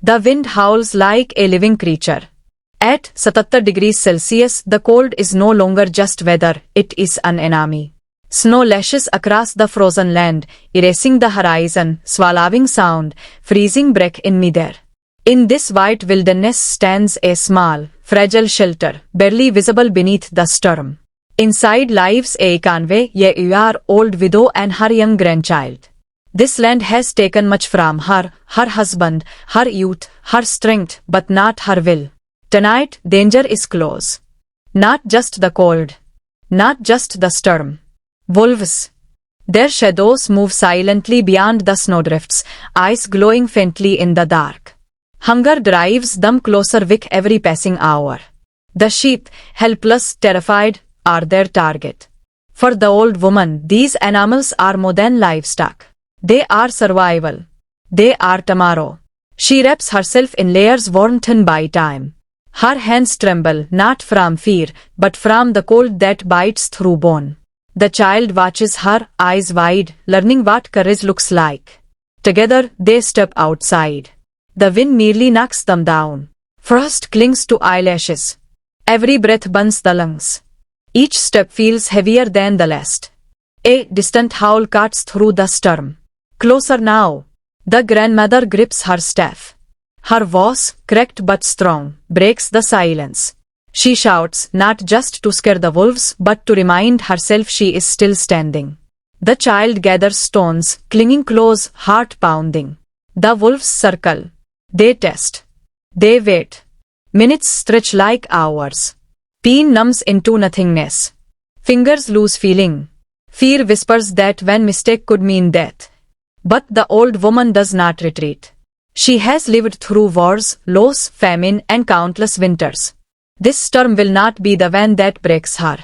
The wind howls like a living creature. At 77 degrees Celsius, the cold is no longer just weather, it is an enemy. Snow lashes across the frozen land, erasing the horizon, swallowing sound, freezing break in midair. In this white wilderness stands a small, fragile shelter, barely visible beneath the storm. Inside lives a 91-year-old widow and her young grandchild. This land has taken much from her, her husband, her youth, her strength, but not her will. Tonight, danger is close. Not just the cold. Not just the storm. Wolves. Their shadows move silently beyond the snowdrifts, eyes glowing faintly in the dark. Hunger drives them closer with every passing hour. The sheep, helpless, terrified, are their target. For the old woman, these animals are more than livestock. They are survival. They are tomorrow. She wraps herself in layers worn thin by time. Her hands tremble, not from fear, but from the cold that bites through bone. The child watches her, eyes wide, learning what courage looks like. Together, they step outside. The wind merely knocks them down. Frost clings to eyelashes. Every breath burns the lungs. Each step feels heavier than the last. A distant howl cuts through the storm. Closer now. The grandmother grips her staff. Her voice, cracked but strong, breaks the silence. She shouts, not just to scare the wolves, but to remind herself she is still standing. The child gathers stones, clinging close, heart pounding. The wolves circle. They test. They wait. Minutes stretch like hours. Pain numbs into nothingness. Fingers lose feeling. Fear whispers that one mistake could mean death. But the old woman does not retreat. She has lived through wars, loss, famine, and countless winters. This storm will not be the one that breaks her.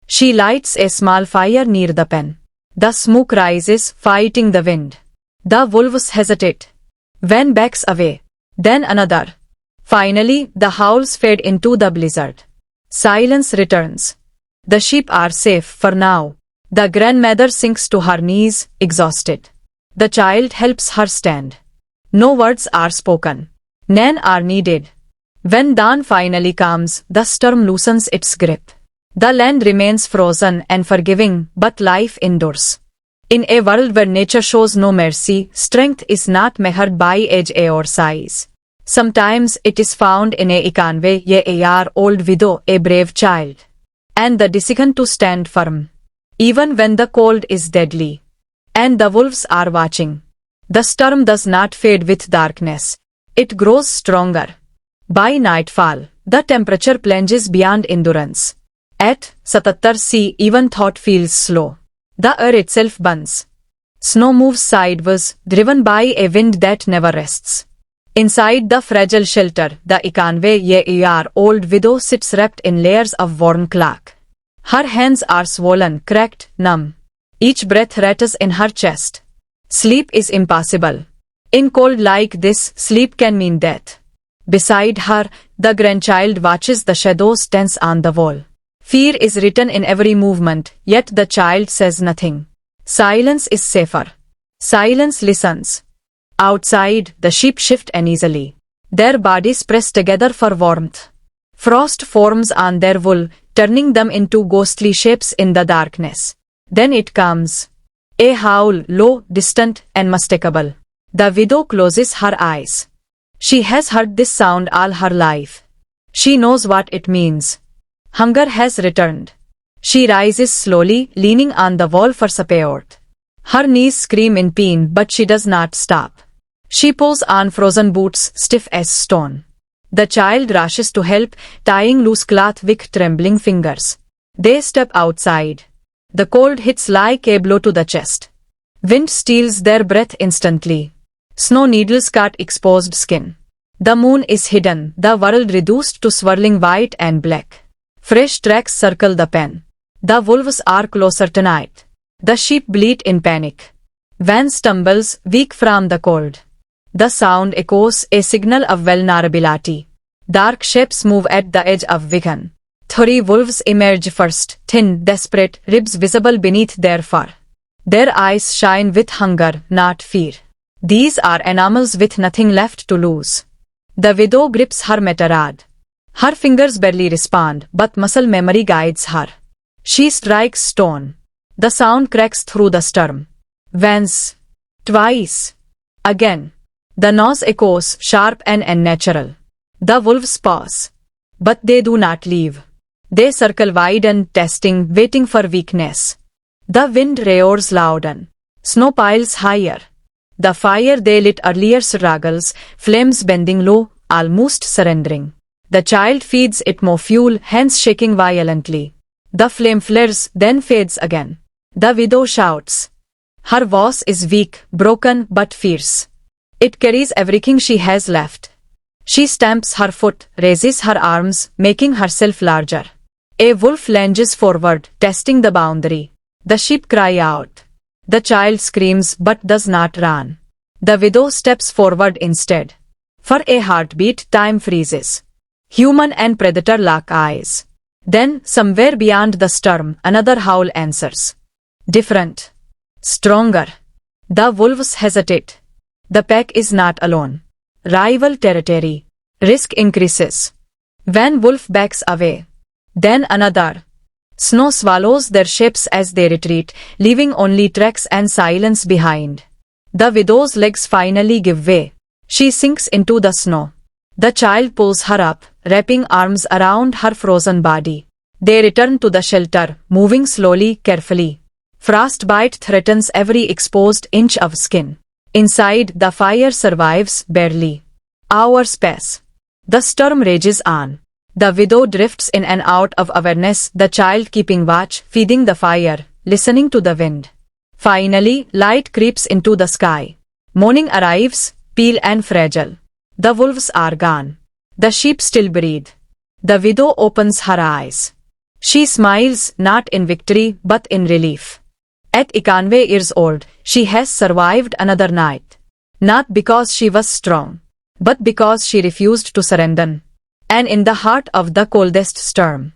She lights a small fire near the pen. The smoke rises, fighting the wind. The wolves hesitate. One backs away. Then another. Finally, the howls fade into the blizzard. Silence returns. The sheep are safe for now. The grandmother sinks to her knees, exhausted. The child helps her stand. No words are spoken. None are needed. When dawn finally comes, the storm loosens its grip. The land remains frozen and forgiving, but life endures. In a world where nature shows no mercy, strength is not measured by age or size. Sometimes it is found in a 91-year-old widow, a brave child. And the decision to stand firm. Even when the cold is deadly. And the wolves are watching. The storm does not fade with darkness. It grows stronger. By nightfall, the temperature plunges beyond endurance. At 77, even thought feels slow. The air itself burns. Snow moves sideways, driven by a wind that never rests. Inside the fragile shelter, the 91-year-old widow sits wrapped in layers of worn cloth. Her hands are swollen, cracked, numb. Each breath rattles in her chest. Sleep is impossible. In cold like this, sleep can mean death. Beside her, the grandchild watches the shadows dance on the wall. Fear is written in every movement, yet the child says nothing. Silence is safer. Silence listens. Outside, the sheep shift uneasily. Their bodies press together for warmth. Frost forms on their wool, turning them into ghostly shapes in the darkness. Then it comes. A howl, low, distant, and unmistakable. The widow closes her eyes. She has heard this sound all her life. She knows what it means. Hunger has returned. She rises slowly, leaning on the wall for support. Her knees scream in pain, but she does not stop. She pulls on frozen boots, stiff as stone. The child rushes to help, tying loose cloth with trembling fingers. They step outside. The cold hits like a blow to the chest. Wind steals their breath instantly. Snow needles cut exposed skin. The moon is hidden, the world reduced to swirling white and black. Fresh tracks circle the pen. The wolves are closer tonight. The sheep bleat in panic. Van stumbles, weak from the cold. The sound echoes, a signal of vulnerability. Dark shapes move at the edge of vision. 3 wolves emerge first, thin, desperate, ribs visible beneath their fur. Their eyes shine with hunger, not fear. These are animals with nothing left to lose. The widow grips her metarad. Her fingers barely respond, but muscle memory guides her. She strikes stone. The sound cracks through the storm. Once. Twice. Again. The noise echoes, sharp and unnatural. The wolves pause. But they do not leave. They circle wide and testing, waiting for weakness. The wind roars louder. Snow piles higher. The fire they lit earlier struggles, flames bending low, almost surrendering. The child feeds it more fuel, hands shaking violently. The flame flares, then fades again. The widow shouts. Her voice is weak, broken but fierce. It carries everything she has left. She stamps her foot, raises her arms, making herself larger. A wolf lunges forward, testing the boundary. The sheep cry out. The child screams but does not run. The widow steps forward instead. For a heartbeat, time freezes. Human and predator lock eyes. Then, somewhere beyond the storm, another howl answers. Different. Stronger. The wolves hesitate. The pack is not alone. Rival territory. Risk increases. One wolf backs away. Then another. Snow swallows their shapes as they retreat, leaving only tracks and silence behind. The widow's legs finally give way. She sinks into the snow. The child pulls her up, wrapping arms around her frozen body. They return to the shelter, moving slowly, carefully. Frostbite threatens every exposed inch of skin. Inside, the fire survives, barely. Hours pass. The storm rages on. The widow drifts in and out of awareness, the child keeping watch, feeding the fire, listening to the wind. Finally, light creeps into the sky. Morning arrives, pale and fragile. The wolves are gone. The sheep still breathe. The widow opens her eyes. She smiles, not in victory, but in relief. At 91 years old, she has survived another night. Not because she was strong, but because she refused to surrender. And in the heart of the coldest storm,